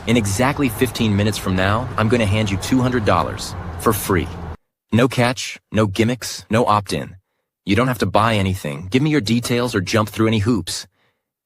In exactly 15 minutes from now, I'm going to hand you $200 for free. No catch, no gimmicks, no opt-in. You don't have to buy anything, give me your details, or jump through any hoops.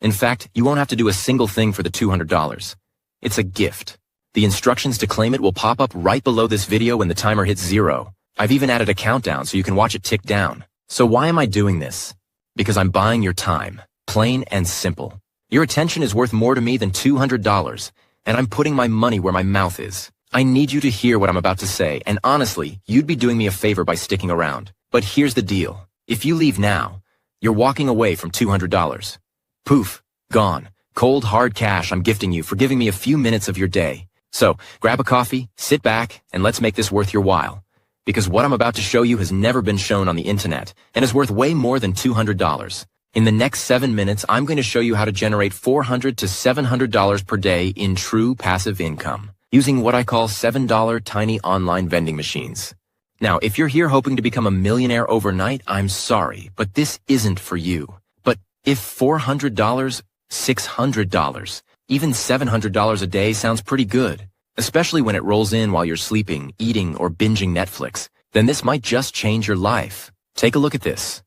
In fact, you won't have to do a single thing for the $200. It's a gift. The instructions to claim it will pop up right below this video when the timer hits 0. I've even added a countdown so you can watch it tick down. So why am I doing this? Because I'm buying your time. Plain and simple. Your attention is worth more to me than $200, and I'm putting my money where my mouth is. I need you to hear what I'm about to say, and honestly, you'd be doing me a favor by sticking around. But here's the deal. If you leave now, you're walking away from $200. Poof, gone. Cold, hard cash I'm gifting you for giving me a few minutes of your day. So, grab a coffee, sit back, and let's make this worth your while. Because what I'm about to show you has never been shown on the internet, and is worth way more than $200. In the next 7 minutes, I'm going to show you how to generate $400 to $700 per day in true passive income, using what I call $7 tiny online vending machines. Now, if you're here hoping to become a millionaire overnight, I'm sorry, but this isn't for you. But if $400, $600, even $700 a day sounds pretty good, especially when it rolls in while you're sleeping, eating, or binging Netflix, then this might just change your life. Take a look at this.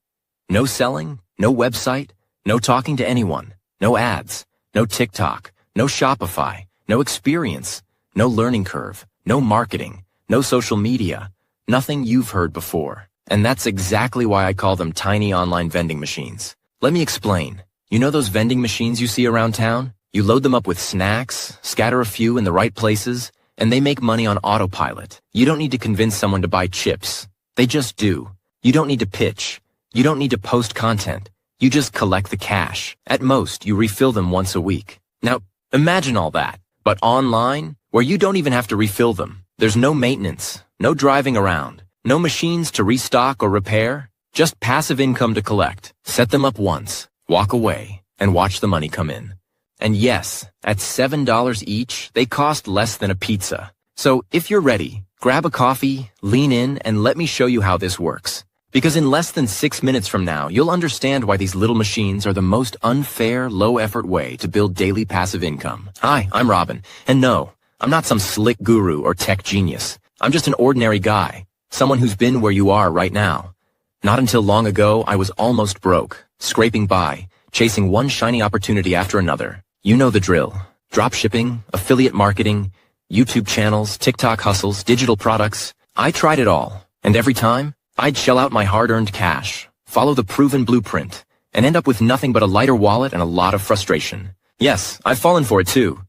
No selling, no website, no talking to anyone, no ads, no TikTok, no Shopify, no experience, no learning curve, no marketing, no social media, nothing you've heard before. And that's exactly why I call them tiny online vending machines. Let me explain. You know those vending machines you see around town? You load them up with snacks, scatter a few in the right places, and they make money on autopilot. You don't need to convince someone to buy chips. They just do. You don't need to pitch. You don't need to post content. You just collect the cash. At most, you refill them once a week. Now, imagine all that, but online, where you don't even have to refill them. There's no maintenance, no driving around, no machines to restock or repair, just passive income to collect. Set them up once, walk away, and watch the money come in. And yes, at $7 each, they cost less than a pizza. So if you're ready, grab a coffee, lean in, and let me show you how this works. Because in less than 6 minutes from now, you'll understand why these little machines are the most unfair, low-effort way to build daily passive income. Hi, I'm Robin, and no, I'm not some slick guru or tech genius. I'm just an ordinary guy, someone who's been where you are right now. Not until long ago, I was almost broke, scraping by, chasing one shiny opportunity after another. You know the drill. Dropshipping, affiliate marketing, YouTube channels, TikTok hustles, digital products. I tried it all, and every time, I'd shell out my hard-earned cash, follow the proven blueprint, and end up with nothing but a lighter wallet and a lot of frustration. Yes, I've fallen for it too.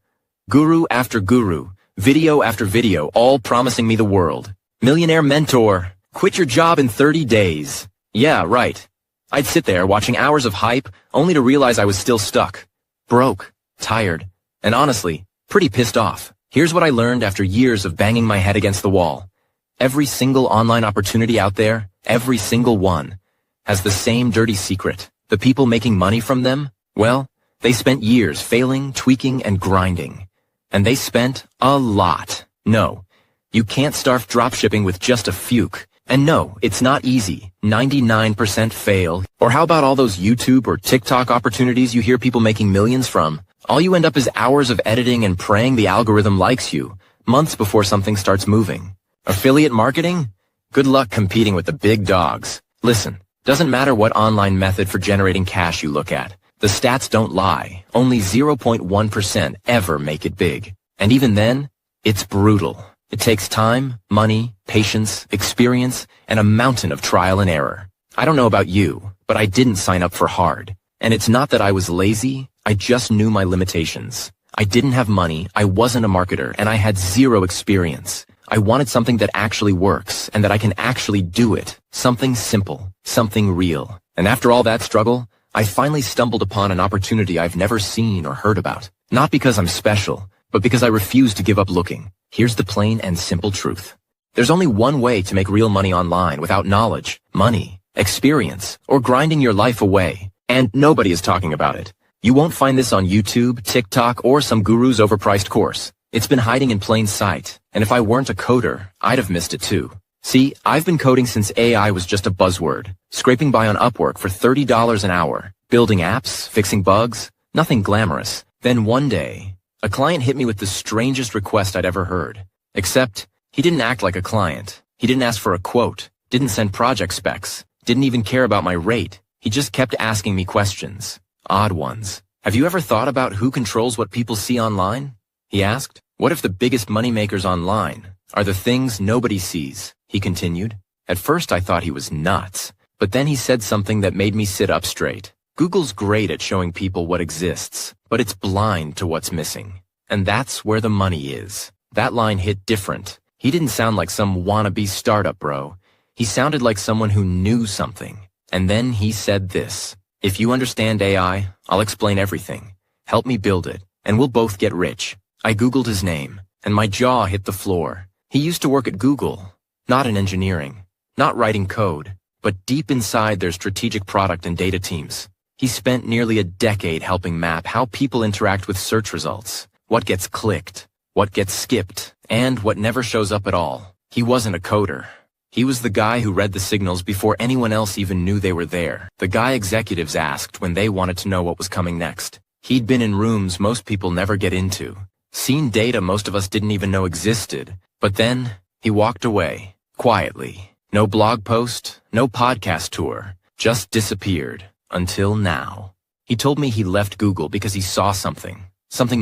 Guru after guru, video after video, all promising me the world. Millionaire mentor, quit your job in 30 days. Yeah, right. I'd sit there watching hours of hype, only to realize I was still stuck. Broke, tired, and honestly, pretty pissed off. Here's what I learned after years of banging my head against the wall. Every single online opportunity out there, every single one, has the same dirty secret. The people making money from them, well, they spent years failing, tweaking, and grinding. And they spent a lot. No, you can't start dropshipping with just a fuke. And no, it's not easy. 99% fail. Or how about all those YouTube or TikTok opportunities you hear people making millions from? All you end up is hours of editing and praying the algorithm likes you, months before something starts moving. Affiliate marketing? Good luck competing with the big dogs. Listen, doesn't matter what online method for generating cash you look at. The stats don't lie. Only 0.1% ever make it big. And even then, it's brutal. It takes time, money, patience, experience, and a mountain of trial and error. I don't know about you, but I didn't sign up for hard. And it's not that I was lazy, I just knew my limitations. I didn't have money, I wasn't a marketer, and I had zero experience. I wanted something that actually works, and that I can actually do it. Something simple, something real. And after all that struggle, I finally stumbled upon an opportunity I've never seen or heard about. Not because I'm special, but because I refuse to give up looking. Here's the plain and simple truth. There's only one way to make real money online without knowledge, money, experience, or grinding your life away. And nobody is talking about it. You won't find this on YouTube, TikTok, or some guru's overpriced course. It's been hiding in plain sight, and if I weren't a coder, I'd have missed it too. See, I've been coding since AI was just a buzzword, scraping by on Upwork for $30 an hour, building apps, fixing bugs, nothing glamorous. Then one day, A client hit me with the strangest request I'd ever heard. Except, he didn't act like a client. He didn't ask for a quote, didn't send project specs, didn't even care about my rate. He just kept asking me questions. Odd ones. Have you ever thought about who controls what people see online? He asked. What if the biggest moneymakers online are the things nobody sees? He continued. At first I thought he was nuts, but then he said something that made me sit up straight. Google's great at showing people what exists, but it's blind to what's missing. And that's where the money is. That line hit different. He didn't sound like some wannabe startup bro. He sounded like someone who knew something. And then he said this. If you understand AI, I'll explain everything. Help me build it, and we'll both get rich. I Googled his name, and my jaw hit the floor. He used to work at Google, not in engineering, not writing code, but deep inside their strategic product and data teams. He spent nearly a decade helping map how people interact with search results, what gets clicked, what gets skipped, and what never shows up at all. He wasn't a coder. He was the guy who read the signals before anyone else even knew they were there. The guy executives asked when they wanted to know what was coming next. He'd been in rooms most people never get into, seen data most of us didn't even know existed. But then, he walked away, quietly. No blog post, no podcast tour, just disappeared. Until now. He told me he left Google because he saw something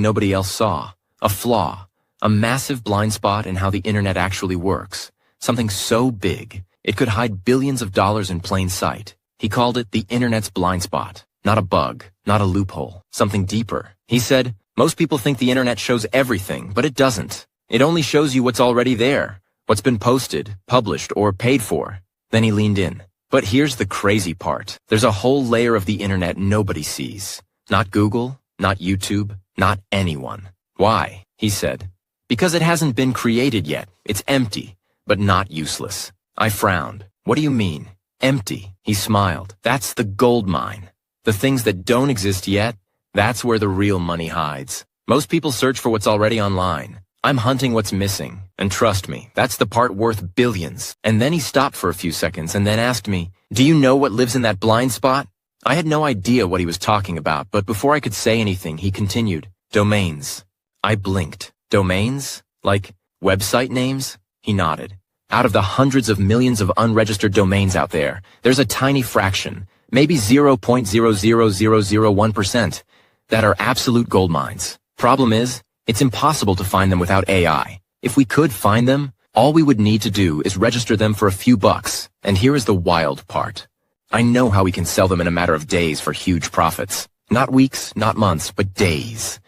nobody else saw. A flaw, a massive blind spot in how the internet actually works. Something so big, it could hide billions of dollars in plain sight. He called it the internet's blind spot. Not a bug, not a loophole, something deeper. He said, most people think the internet shows everything, but it doesn't. It only shows you what's already there, what's been posted, published, or paid for. Then he leaned in. But here's the crazy part. There's a whole layer of the internet nobody sees. Not Google, not YouTube, not anyone. Why? He said. Because it hasn't been created yet. It's empty, but not useless. I frowned. What do you mean? Empty. He smiled. That's the gold mine. The things that don't exist yet, that's where the real money hides. Most people search for what's already online. I'm hunting what's missing, and trust me, that's the part worth billions. And then he stopped for a few seconds and then asked me, do you know what lives in that blind spot? I had no idea what he was talking about, but before I could say anything, he continued, domains. I blinked. Domains? Like website names? He nodded. Out of the hundreds of millions of unregistered domains out there, there's a tiny fraction, maybe 0.00001%, that are absolute gold mines. Problem is, it's impossible to find them without AI. If we could find them, all we would need to do is register them for a few bucks. And here is the wild part. I know how we can sell them in a matter of days for huge profits. Not weeks, not months, but days.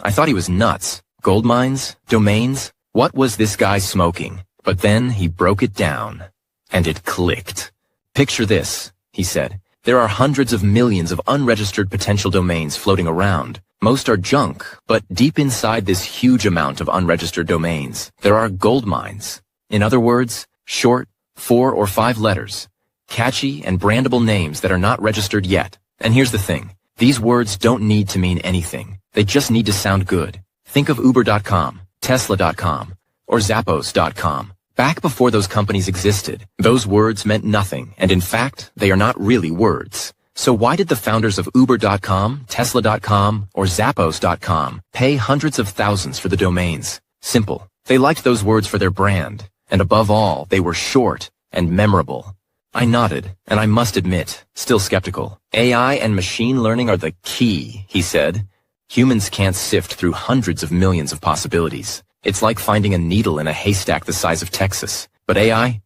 I thought he was nuts. Gold mines? Domains? What was this guy smoking? But then he broke it down. And it clicked. Picture this, he said. There are hundreds of millions of unregistered potential domains floating around. Most are junk, but deep inside this huge amount of unregistered domains, there are gold mines. In other words, short, 4 or 5 letters, catchy and brandable names that are not registered yet. And here's the thing. These words don't need to mean anything. They just need to sound good. Think of Uber.com, Tesla.com, or Zappos.com. Back before those companies existed, those words meant nothing, and in fact, they are not really words. So why did the founders of Uber.com, Tesla.com, or Zappos.com pay hundreds of thousands for the domains? Simple. They liked those words for their brand, and above all, they were short and memorable. I nodded, and I must admit, still skeptical. AI and machine learning are the key, he said. Humans can't sift through hundreds of millions of possibilities. It's like finding a needle in a haystack the size of Texas. But AI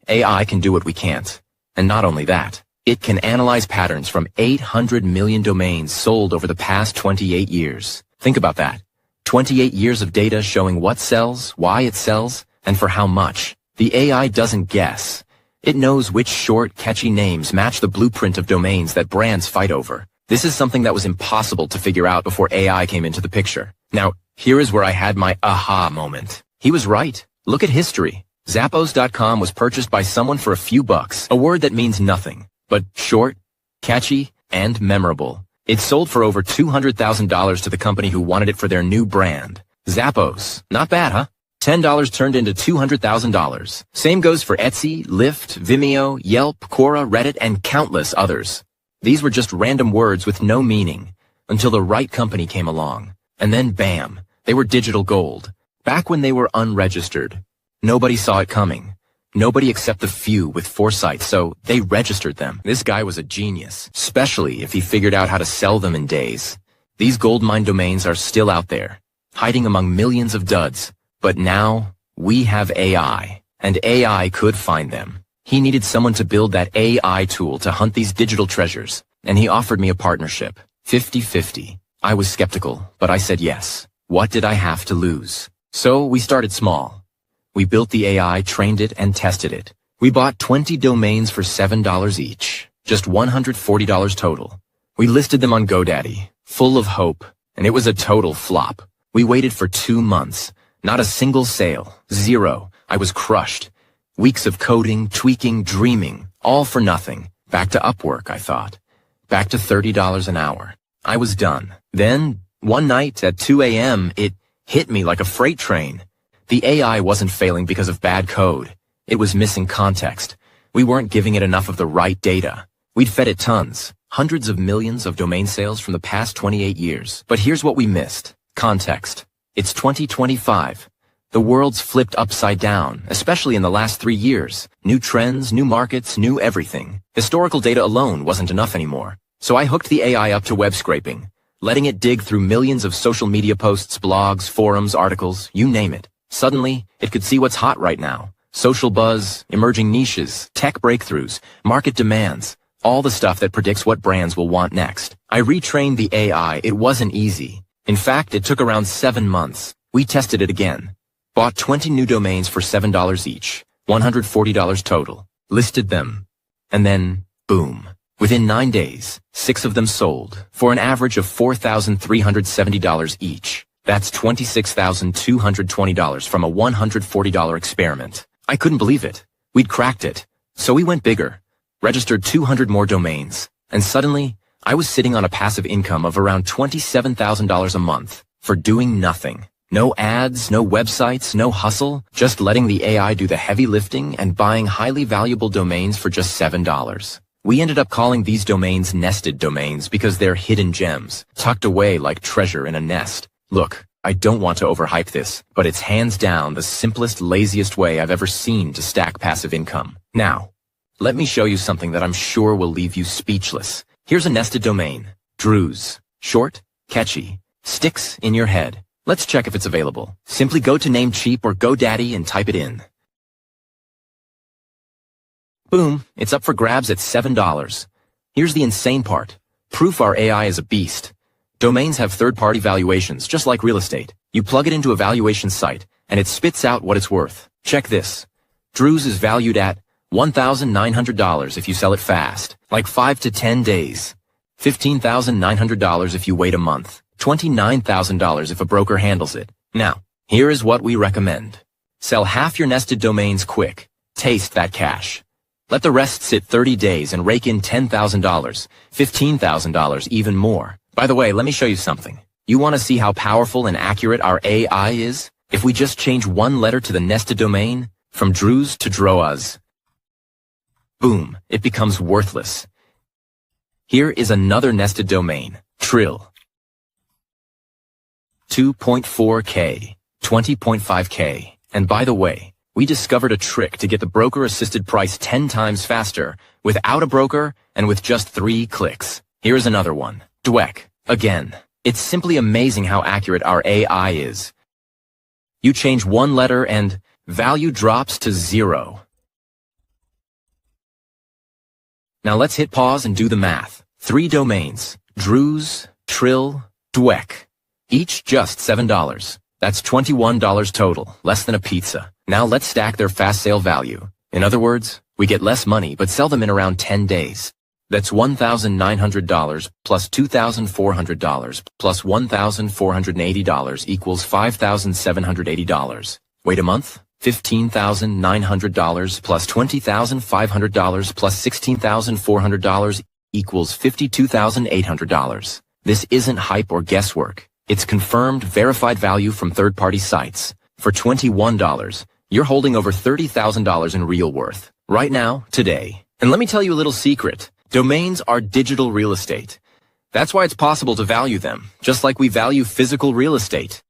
can do what we can't. And not only that, it can analyze patterns from 800 million domains sold over the past 28 years. Think about that. 28 years of data showing what sells, why it sells, and for how much. The AI doesn't guess. It knows which short, catchy names match the blueprint of domains that brands fight over. This is something that was impossible to figure out before AI came into the picture. Now, here is where I had my aha moment. He was right. Look at history. Zappos.com was purchased by someone for a few bucks, a word that means nothing, but short, catchy, and memorable. It sold for over $200,000 to the company who wanted it for their new brand. Zappos. Not bad, huh? $10 turned into $200,000. Same goes for Etsy, Lyft, Vimeo, Yelp, Quora, Reddit, and countless others. These were just random words with no meaning, until the right company came along. And then bam, They were digital gold. Back when they were unregistered. Nobody saw it coming. Nobody except the few with foresight, so they registered them. This guy was a genius, especially if he figured out how to sell them in days. These goldmine domains are still out there, hiding among millions of duds. But now, we have AI, and AI could find them. He needed someone to build that AI tool to hunt these digital treasures, and he offered me a partnership, 50-50. I was skeptical, but I said yes. What did I have to lose? So we started small. We built the AI, trained it, and tested it. We bought 20 domains for $7 each, just $140 total. We listed them on GoDaddy, full of hope, and it was a total flop. We waited for 2 months, not a single sale, zero. I was crushed. Weeks of coding, tweaking, dreaming, all for nothing. Back to Upwork, I thought. Back to $30 an hour. I was done. Then, one night at 2 a.m., it hit me like a freight train. The AI wasn't failing because of bad code. It was missing context. We weren't giving it enough of the right data. We'd fed it tons, hundreds of millions of domain sales from the past 28 years. But here's what we missed. Context. It's 2025. The world's flipped upside down, especially in the last 3 years. New trends, new markets, new everything. Historical data alone wasn't enough anymore. So I hooked the AI up to web scraping, letting it dig through millions of social media posts, blogs, forums, articles, you name it. Suddenly, it could see what's hot right now. Social buzz, emerging niches, tech breakthroughs, market demands, all the stuff that predicts what brands will want next. I retrained the AI. It wasn't easy. In fact, it took around 7 months. We tested it again. Bought 20 new domains for $7 each, $140 total. Listed them. And then, boom. Within 9 days, 6 of them sold, for an average of $4,370 each. That's $26,220 from a $140 experiment. I couldn't believe it. We'd cracked it. So we went bigger, registered 200 more domains, and suddenly, I was sitting on a passive income of around $27,000 a month for doing nothing. No ads, no websites, no hustle, just letting the AI do the heavy lifting and buying highly valuable domains for just $7. We ended up calling these domains nested domains because they're hidden gems, tucked away like treasure in a nest. Look, I don't want to overhype this, but it's hands down the simplest, laziest way I've ever seen to stack passive income. Now, let me show you something that I'm sure will leave you speechless. Here's a nested domain. Drews. Short, catchy, sticks in your head. Let's check if it's available. Simply go to Namecheap or GoDaddy and type it in. Boom, it's up for grabs at $7. Here's the insane part. Proof our AI is a beast. Domains have third-party valuations, just like real estate. You plug it into a valuation site, and it spits out what it's worth. Check this. Drews is valued at $1,900 if you sell it fast, like 5 to 10 days. $15,900 if you wait a month. $29,000 if a broker handles it. Now, here is what we recommend. Sell half your nested domains quick. Taste that cash. Let the rest sit 30 days and rake in $10,000, $15,000, even more. By the way, let me show you something. You want to see how powerful and accurate our AI is? If we just change one letter to the nested domain, from Drews to Droaz, boom, it becomes worthless. Here is another nested domain, Trill. 2.4K, 20.5K. And by the way, we discovered a trick to get the broker-assisted price 10 times faster, without a broker and with just 3 clicks. Here's another one, Dweck. Again, it's simply amazing how accurate our AI is. You change one letter and value drops to 0. Now let's hit pause and do the math. 3 domains, Drews, Trill, Dweck. Each just $7. That's $21 total, less than a pizza. Now let's stack their fast sale value. In other words, we get less money but sell them in around 10 days. That's $1,900 plus $2,400 plus $1,480 equals $5,780. Wait a month? $15,900 plus $20,500 plus $16,400 equals $52,800. This isn't hype or guesswork. It's confirmed, verified value from third-party sites. For $21, you're holding over $30,000 in real worth. Right now, today. And let me tell you a little secret. Domains are digital real estate. That's why it's possible to value them, just like we value physical real estate.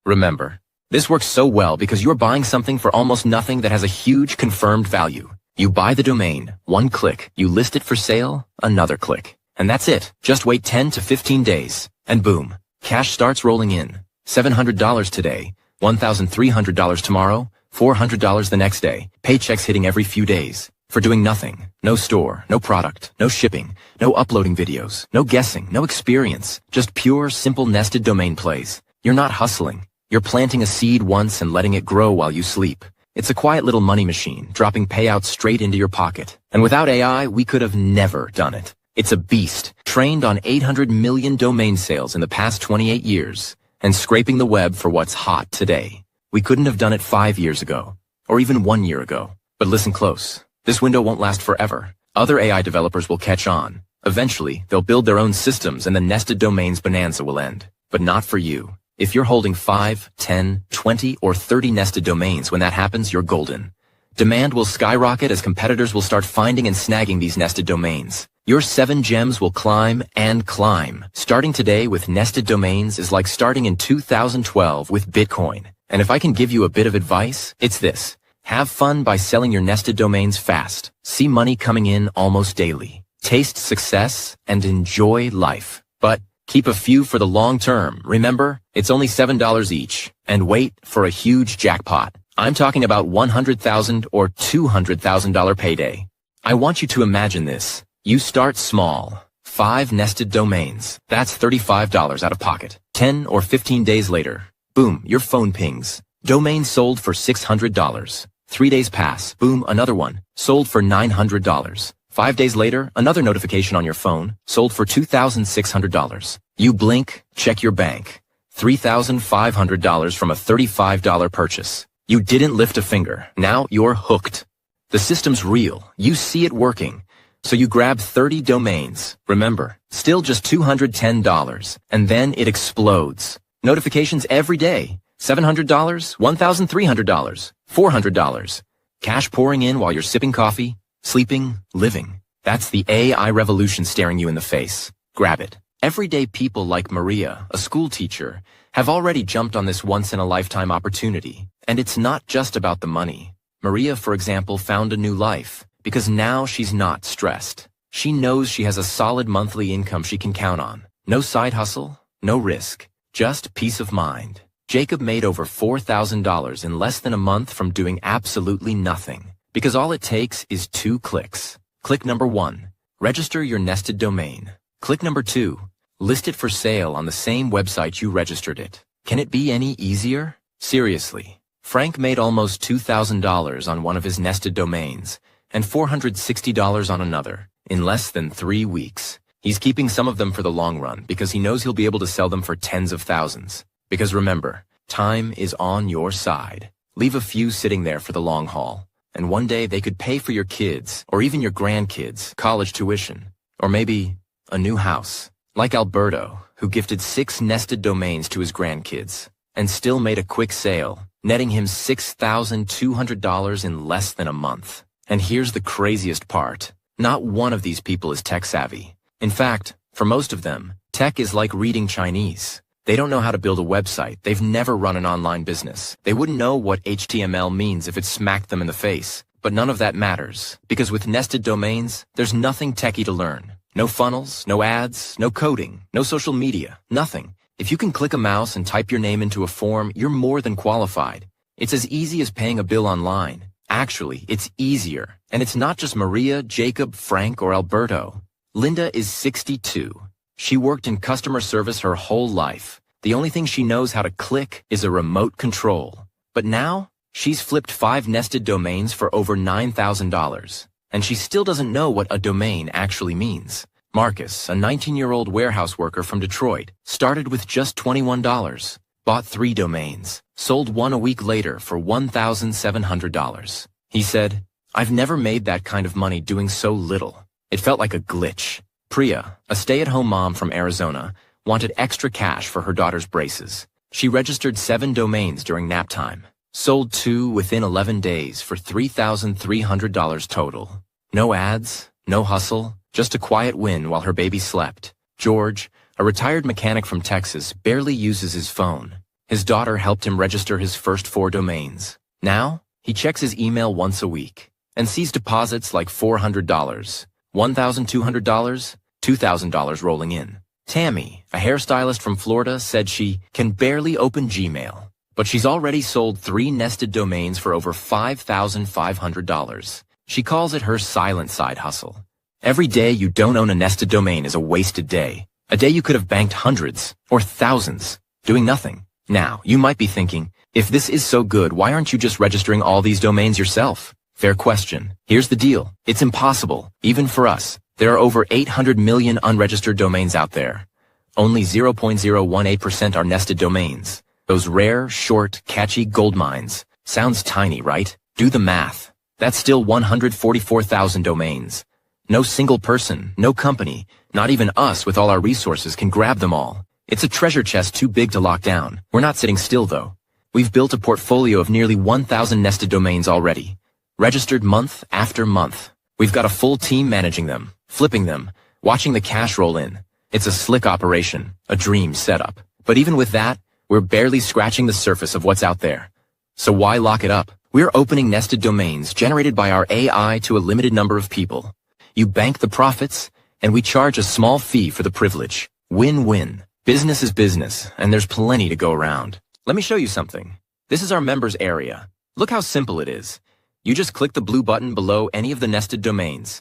Remember, this works so well because you're buying something for almost nothing that has a huge confirmed value. You buy the domain, one click, you list it for sale, another click. And that's it. Just wait 10 to 15 days. And boom, cash starts rolling in. $700 today, $1,300 tomorrow, $400 the next day. Paychecks hitting every few days. For doing nothing. No store, no product, no shipping, no uploading videos, no guessing, no experience. Just pure, simple nested domain plays. You're not hustling. You're planting a seed once and letting it grow while you sleep. It's a quiet little money machine, dropping payouts straight into your pocket. And without AI, we could have never done it. It's a beast, trained on 800 million domain sales in the past 28 years, and scraping the web for what's hot today. We couldn't have done it 5 years ago, or even 1 year ago. But listen close. This window won't last forever. Other AI developers will catch on. Eventually, they'll build their own systems and the nested domains bonanza will end. But not for you. If you're holding 5, 10, 20, or 30 nested domains, when that happens, you're golden. Demand will skyrocket as competitors will start finding and snagging these nested domains. Your 7 gems will climb and climb. Starting today with nested domains is like starting in 2012 with Bitcoin. And if I can give you a bit of advice, it's this. Have fun by selling your nested domains fast. See money coming in almost daily. Taste success and enjoy life. But keep a few for the long term. Remember, it's only $7 each. And wait for a huge jackpot. I'm talking about $100,000 or $200,000 payday. I want you to imagine this. You start small. 5 nested domains. That's $35 out of pocket. 10 or 15 days later, boom, your phone pings. Domain sold for $600. 3 days pass. Boom, another one. Sold for $900. 5 days later, another notification on your phone. Sold for $2,600. You blink, check your bank. $3,500 from a $35 purchase. You didn't lift a finger. Now you're hooked. The system's real. You see it working. So you grab 30 domains. Remember, still just $210. And then it explodes. Notifications every day. $700, $1,300, $400. Cash pouring in while you're sipping coffee, sleeping, living. That's the AI revolution staring you in the face. Grab it. Everyday people like Maria, a school teacher, have already jumped on this once-in-a-lifetime opportunity. And it's not just about the money. Maria, for example, found a new life because now she's not stressed. She knows she has a solid monthly income she can count on. No side hustle, no risk, just peace of mind. Jacob made over $4,000 in less than a month from doing absolutely nothing. Because all it takes is 2 clicks. Click number 1. Register your nested domain. Click number 2. List it for sale on the same website you registered it. Can it be any easier? Seriously. Frank made almost $2,000 on one of his nested domains and $460 on another in less than 3 weeks. He's keeping some of them for the long run because he knows he'll be able to sell them for tens of thousands. Because remember, time is on your side. Leave a few sitting there for the long haul. And one day they could pay for your kids, or even your grandkids, college tuition. Or maybe a new house. Like Alberto, who gifted 6 nested domains to his grandkids. And still made a quick sale, netting him $6,200 in less than a month. And here's the craziest part. Not one of these people is tech savvy. In fact, for most of them, tech is like reading Chinese. They don't know how to build a website. They've never run an online business. They wouldn't know what HTML means if it smacked them in the face. But none of that matters, because with nested domains, there's nothing techie to learn. No funnels, no ads, no coding, no social media, nothing. If you can click a mouse and type your name into a form, you're more than qualified. It's as easy as paying a bill online. Actually, it's easier. And it's not just Maria, Jacob, Frank, or Alberto. Linda is 62. She worked in customer service her whole life. The only thing she knows how to click is a remote control. But now, she's flipped 5 nested domains for over $9,000. And she still doesn't know what a domain actually means. Marcus, a 19-year-old warehouse worker from Detroit, started with just $21. Bought 3 domains. Sold one a week later for $1,700. He said, "I've never made that kind of money doing so little. It felt like a glitch." Priya, a stay-at-home mom from Arizona, wanted extra cash for her daughter's braces. She registered 7 domains during nap time. Sold 2 within 11 days for $3,300 total. No ads, no hustle, just a quiet win while her baby slept. George, a retired mechanic from Texas, barely uses his phone. His daughter helped him register his first 4 domains. Now, he checks his email once a week and sees deposits like $400, $1,200, $2,000 rolling in. Tammy, a hairstylist from Florida, said she can barely open Gmail, but she's already sold 3 nested domains for over $5,500. She calls it her silent side hustle. Every day you don't own a nested domain is a wasted day. A day you could have banked hundreds or thousands doing nothing. Now, you might be thinking, if this is so good, why aren't you just registering all these domains yourself? Fair question. Here's the deal. It's impossible, even for us. There are over 800 million unregistered domains out there. Only 0.018% are nested domains. Those rare, short, catchy gold mines. Sounds tiny, right? Do the math. That's still 144,000 domains. No single person, no company, not even us with all our resources can grab them all. It's a treasure chest too big to lock down. We're not sitting still, though. We've built a portfolio of nearly 1,000 nested domains already, registered month after month. We've got a full team managing them, flipping them, watching the cash roll in. It's a slick operation, a dream setup. But even with that, we're barely scratching the surface of what's out there. So why lock it up? We're opening nested domains generated by our AI to a limited number of people. You bank the profits, and we charge a small fee for the privilege. Win-win. Business is business, and there's plenty to go around. Let me show you something. This is our members area. Look how simple it is. You just click the blue button below any of the nested domains,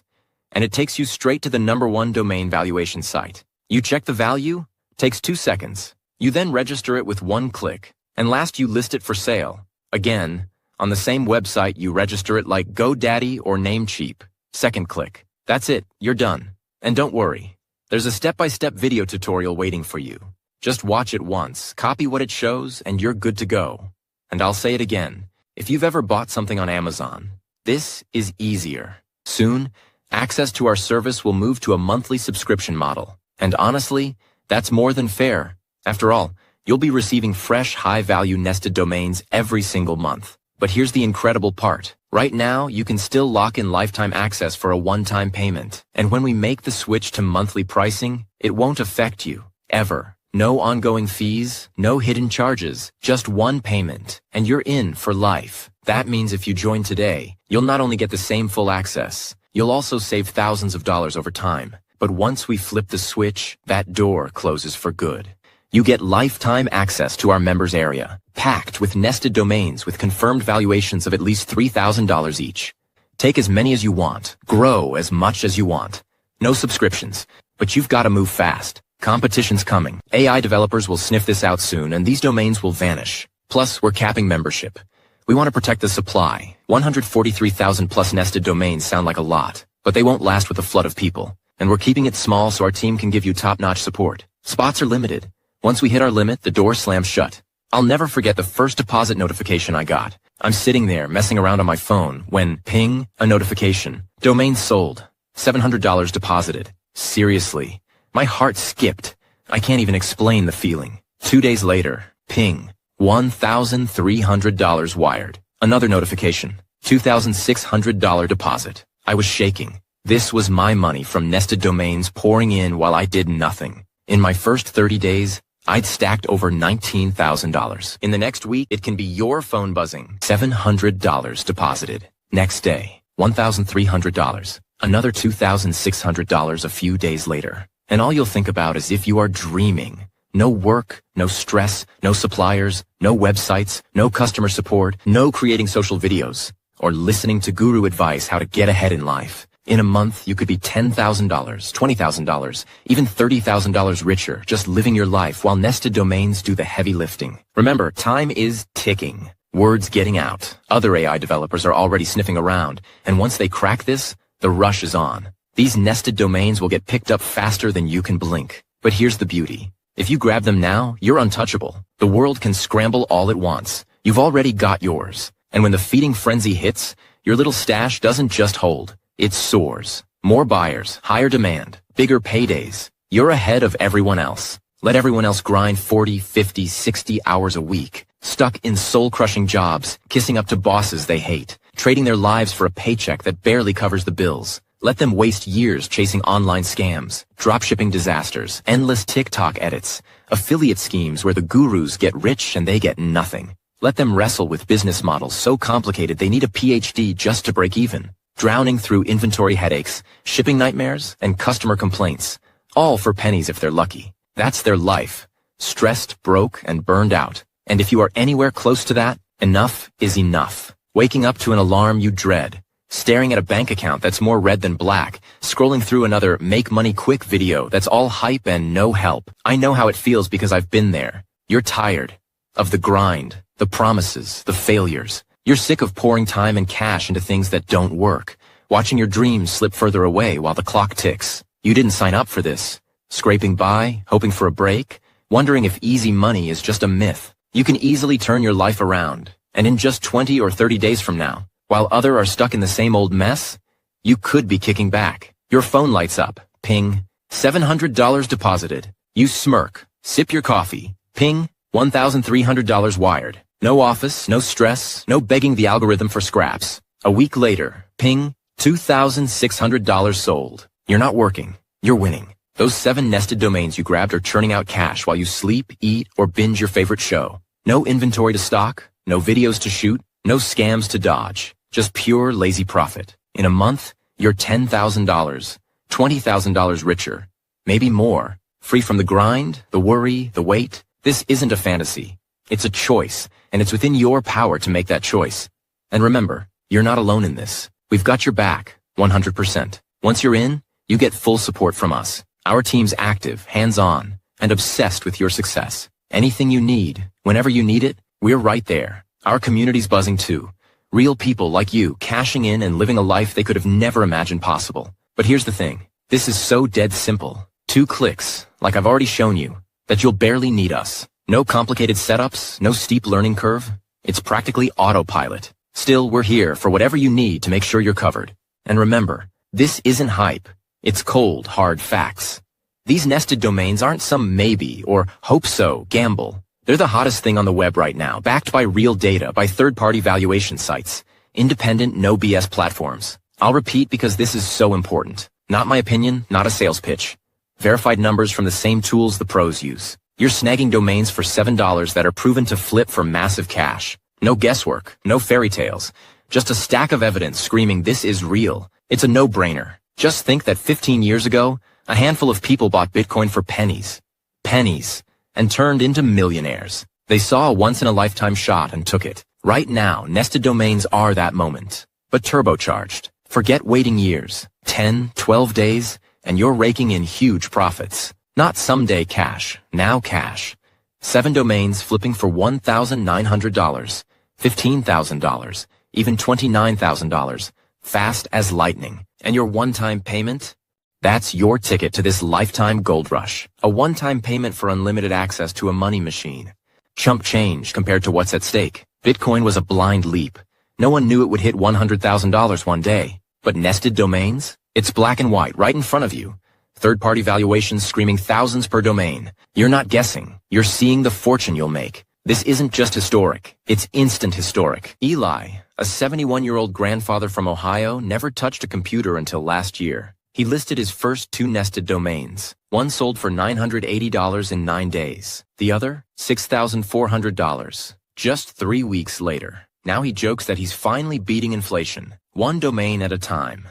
and it takes you straight to the #1 domain valuation site. You check the value, takes 2 seconds. You then register it with 1 click, and last you list it for sale. Again, on the same website you register it like GoDaddy or Namecheap. 2nd click. That's it, you're done. And don't worry. There's a step-by-step video tutorial waiting for you. Just watch it once, copy what it shows, and you're good to go. And I'll say it again. If you've ever bought something on Amazon, this is easier. Soon, access to our service will move to a monthly subscription model. And honestly, that's more than fair. After all, you'll be receiving fresh, high-value nested domains every single month. But here's the incredible part. Right now, you can still lock in lifetime access for a one-time payment. And when we make the switch to monthly pricing, it won't affect you, ever. No ongoing fees, no hidden charges, just one payment, and you're in for life. That means if you join today, you'll not only get the same full access, you'll also save thousands of dollars over time. But once we flip the switch, that door closes for good. You get lifetime access to our members area, packed with nested domains with confirmed valuations of at least $3,000 each. Take as many as you want, grow as much as you want. No subscriptions, but you've got to move fast. Competition's coming. AI developers will sniff this out soon, and these domains will vanish. Plus, we're capping membership. We want to protect the supply. 143,000 plus nested domains sound like a lot, but they won't last with a flood of people. And we're keeping it small so our team can give you top-notch support. Spots are limited. Once we hit our limit, the door slams shut. I'll never forget the first deposit notification I got. I'm sitting there messing around on my phone when, ping, a notification. Domain sold. $700 deposited. Seriously. My heart skipped. I can't even explain the feeling. 2 days later, ping. $1,300 wired. Another notification. $2,600 deposit. I was shaking. This was my money from nested domains pouring in while I did nothing. In my first 30 days, I'd stacked over $19,000. In the next week, it can be your phone buzzing. $700 deposited. Next day, $1,300. Another $2,600 a few days later. And all you'll think about is if you are dreaming. No work, no stress, no suppliers, no websites, no customer support, no creating social videos, or listening to guru advice how to get ahead in life. In a month, you could be $10,000, $20,000, even $30,000 richer just living your life while nested domains do the heavy lifting. Remember, time is ticking. Word's getting out. Other AI developers are already sniffing around, and once they crack this, the rush is on. These nested domains will get picked up faster than you can blink. But here's the beauty. If you grab them now, you're untouchable. The world can scramble all at once. You've already got yours. And when the feeding frenzy hits, your little stash doesn't just hold. It soars. More buyers, higher demand, bigger paydays. You're ahead of everyone else. Let everyone else grind 40, 50, 60 hours a week, stuck in soul-crushing jobs, kissing up to bosses they hate, trading their lives for a paycheck that barely covers the bills. Let them waste years chasing online scams, dropshipping disasters, endless TikTok edits, Affiliate schemes where the gurus get rich and they get nothing. Let them wrestle with business models so complicated they need a PhD just to break even. Drowning through inventory headaches, shipping nightmares, and customer complaints. All for pennies if they're lucky. That's their life. Stressed, broke, and burned out. And if you are anywhere close to that, enough is enough. Waking up to an alarm you dread. Staring at a bank account that's more red than black. Scrolling through another make money quick video that's all hype and no help. I know how it feels because I've been there. You're tired of the grind, the promises, the failures. You're sick of pouring time and cash into things that don't work. Watching your dreams slip further away while the clock ticks. You didn't sign up for this. Scraping by, hoping for a break, wondering if easy money is just a myth. You can easily turn your life around, and in just 20 or 30 days from now, while others are stuck in the same old mess, you could be kicking back. Your phone lights up. Ping. $700 deposited. You smirk. Sip your coffee. Ping. $1,300 wired. No office, no stress, no begging the algorithm for scraps. A week later. Ping. $2,600 sold. You're not working. You're winning. Those 7 nested domains you grabbed are churning out cash while you sleep, eat, or binge your favorite show. No inventory to stock. No videos to shoot. No scams to dodge. Just pure lazy profit. In a month, you're $10,000, $20,000 richer. Maybe more. Free from the grind, the worry, the wait. This isn't a fantasy. It's a choice, and it's within your power to make that choice. And remember, you're not alone in this. We've got your back, 100%. Once you're in, you get full support from us. Our team's active, hands-on, and obsessed with your success. Anything you need, whenever you need it, we're right there. Our community's buzzing too. Real people like you cashing in and living a life they could have never imagined possible. But here's the thing. This is so dead simple. 2 clicks, like I've already shown you, that you'll barely need us. No complicated setups, no steep learning curve. It's practically autopilot. Still, we're here for whatever you need to make sure you're covered. And remember, this isn't hype. It's cold, hard facts. These nested domains aren't some maybe or hope so gamble. They're the hottest thing on the web right now, backed by real data, by third-party valuation sites. Independent, no BS platforms. I'll repeat because this is so important. Not my opinion, not a sales pitch. Verified numbers from the same tools the pros use. You're snagging domains for $7 that are proven to flip for massive cash. No guesswork, no fairy tales. Just a stack of evidence screaming this is real. It's a no-brainer. Just think that 15 years ago, a handful of people bought Bitcoin for pennies. Pennies. And turned into millionaires. They saw a once-in-a-lifetime shot and took it. Right now, nested domains are that moment. But turbocharged. Forget waiting years. 10, 12 days, and you're raking in huge profits. Not someday cash, now cash. 7 domains flipping for $1,900, $15,000, even $29,000. Fast as lightning. And your one-time payment? That's your ticket to this lifetime gold rush. A one-time payment for unlimited access to a money machine. Chump change compared to what's at stake. Bitcoin was a blind leap. No one knew it would hit $100,000 one day. But nested domains? It's black and white right in front of you. Third-party valuations screaming thousands per domain. You're not guessing. You're seeing the fortune you'll make. This isn't just historic. It's instant historic. Eli, a 71-year-old grandfather from Ohio, never touched a computer until last year. He listed his first 2 nested domains. One sold for $980 in 9 days. The other, $6,400. Just 3 weeks later. Now he jokes that he's finally beating inflation. 1 domain at a time.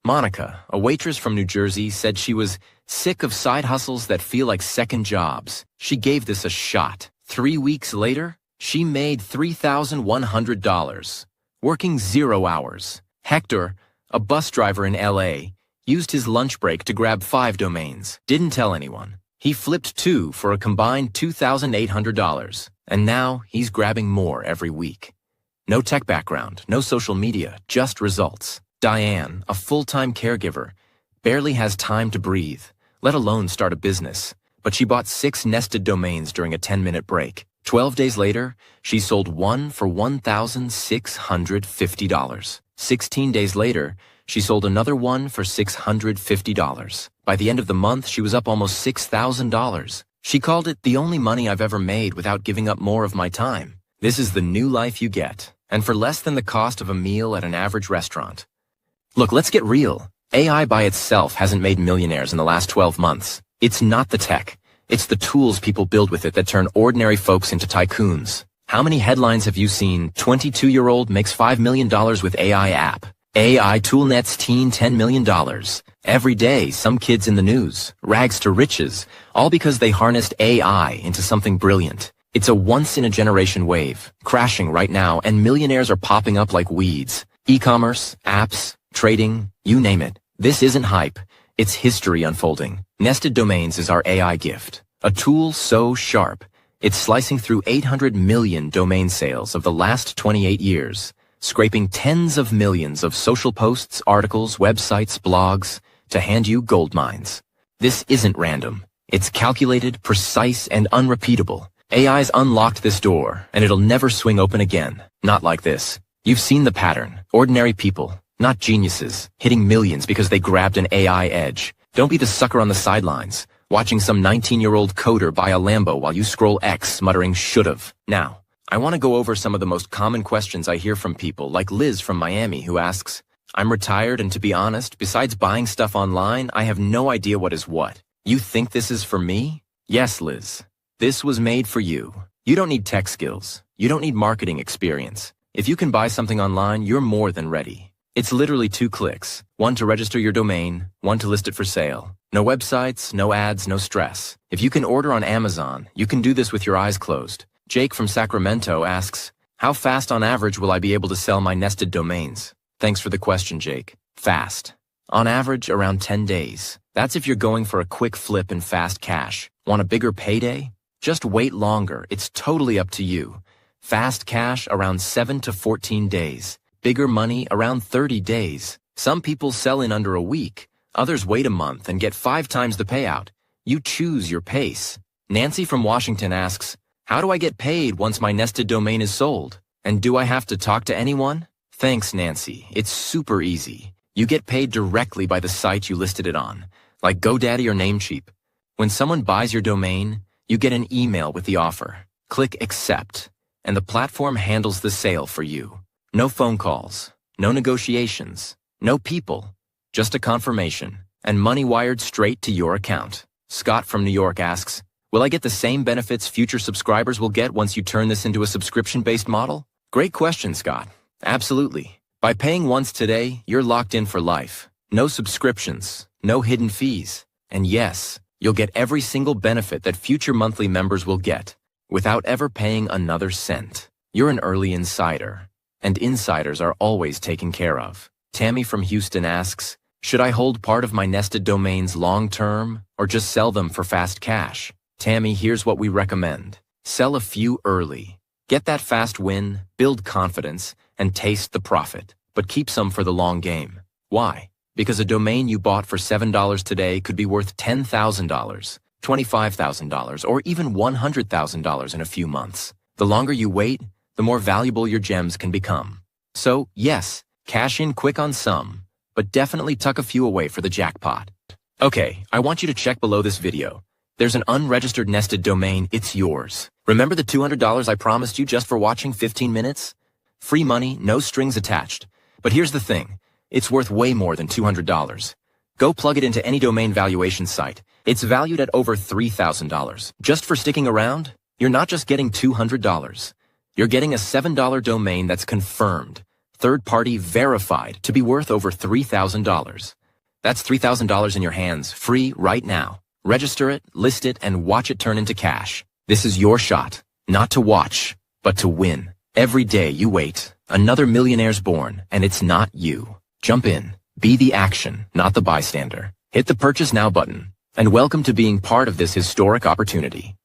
Monica, a waitress from New Jersey, said she was sick of side hustles that feel like second jobs. She gave this a shot. 3 weeks later, she made $3,100. Working 0 hours. Hector, a bus driver in LA, used his lunch break to grab 5 domains. Didn't tell anyone. He flipped 2 for a combined $2,800. And now he's grabbing more every week. No tech background, no social media, just results. Diane, a full-time caregiver, barely has time to breathe, let alone start a business. But she bought 6 nested domains during a 10-minute break. 12 days later, she sold 1 for $1,650. 16 days later, she sold another 1 for $650. By the end of the month, she was up almost $6,000. She called it the only money I've ever made without giving up more of my time. This is the new life you get, and for less than the cost of a meal at an average restaurant. Look, let's get real. AI by itself hasn't made millionaires in the last 12 months. It's not the tech. It's the tools people build with it that turn ordinary folks into tycoons. How many headlines have you seen? 22-year-old makes $5 million with AI app. AI tool nets teen $10 million. Every day, some kids in the news, rags to riches, all because they harnessed AI into something brilliant. It's a once-in-a-generation wave, crashing right now, and millionaires are popping up like weeds. E-commerce, apps, trading, you name it. This isn't hype. It's history unfolding. Nested Domains is our AI gift. A tool so sharp, it's slicing through 800 million domain sales of the last 28 years, scraping tens of millions of social posts, articles, websites, blogs, to hand you gold mines. This isn't random. It's calculated, precise, and unrepeatable. AI's unlocked this door, and it'll never swing open again. Not like this. You've seen the pattern. Ordinary people, not geniuses, hitting millions because they grabbed an AI edge. Don't be the sucker on the sidelines, watching some 19-year-old coder buy a Lambo while you scroll X muttering should've. Now, I want to go over some of the most common questions I hear from people, like Liz from Miami, who asks, I'm retired, and to be honest, besides buying stuff online, I have no idea what is what. You think this is for me? Yes, Liz. This was made for you. You don't need tech skills. You don't need marketing experience. If you can buy something online, you're more than ready. It's literally 2 clicks. One to register your domain, one to list it for sale. No websites, no ads, no stress. If you can order on Amazon, you can do this with your eyes closed. Jake from Sacramento asks, how fast on average will I be able to sell my nested domains? Thanks for the question, Jake. Fast. On average, around 10 days. That's if you're going for a quick flip and fast cash. Want a bigger payday? Just wait longer. It's totally up to you. Fast cash around 7 to 14 days. Bigger money around 30 days. Some people sell in under a week. Others wait a month and get 5 times the payout. You choose your pace. Nancy from Washington asks, how do I get paid once my nested domain is sold? And do I have to talk to anyone? Thanks, Nancy. It's super easy. You get paid directly by the site you listed it on, like GoDaddy or Namecheap. When someone buys your domain, you get an email with the offer. Click Accept, and the platform handles the sale for you. No phone calls, no negotiations, no people, just a confirmation, and money wired straight to your account. Scott from New York asks, will I get the same benefits future subscribers will get once you turn this into a subscription-based model? Great question, Scott. Absolutely. By paying once today, you're locked in for life. No subscriptions, no hidden fees. And yes, you'll get every single benefit that future monthly members will get, without ever paying another cent. You're an early insider, and insiders are always taken care of. Tammy from Houston asks, should I hold part of my nested domains long-term, or just sell them for fast cash? Tammy, here's what we recommend. Sell a few early. Get that fast win, build confidence, and taste the profit, but keep some for the long game. Why? Because a domain you bought for $7 today could be worth $10,000, $25,000, or even $100,000 in a few months. The longer you wait, the more valuable your gems can become. So, yes, cash in quick on some, but definitely tuck a few away for the jackpot. Okay, I want you to check below this video. There's an unregistered nested domain. It's yours. Remember the $200 I promised you just for watching 15 minutes? Free money, no strings attached. But here's the thing. It's worth way more than $200. Go plug it into any domain valuation site. It's valued at over $3,000. Just for sticking around, you're not just getting $200. You're getting a $7 domain that's confirmed, third-party verified to be worth over $3,000. That's $3,000 in your hands, free right now. Register it, list it, and watch it turn into cash. This is your shot, not to watch, but to win. Every day you wait, another millionaire's born, and it's not you. Jump in. Be the action, not the bystander. Hit the Purchase Now button, and welcome to being part of this historic opportunity.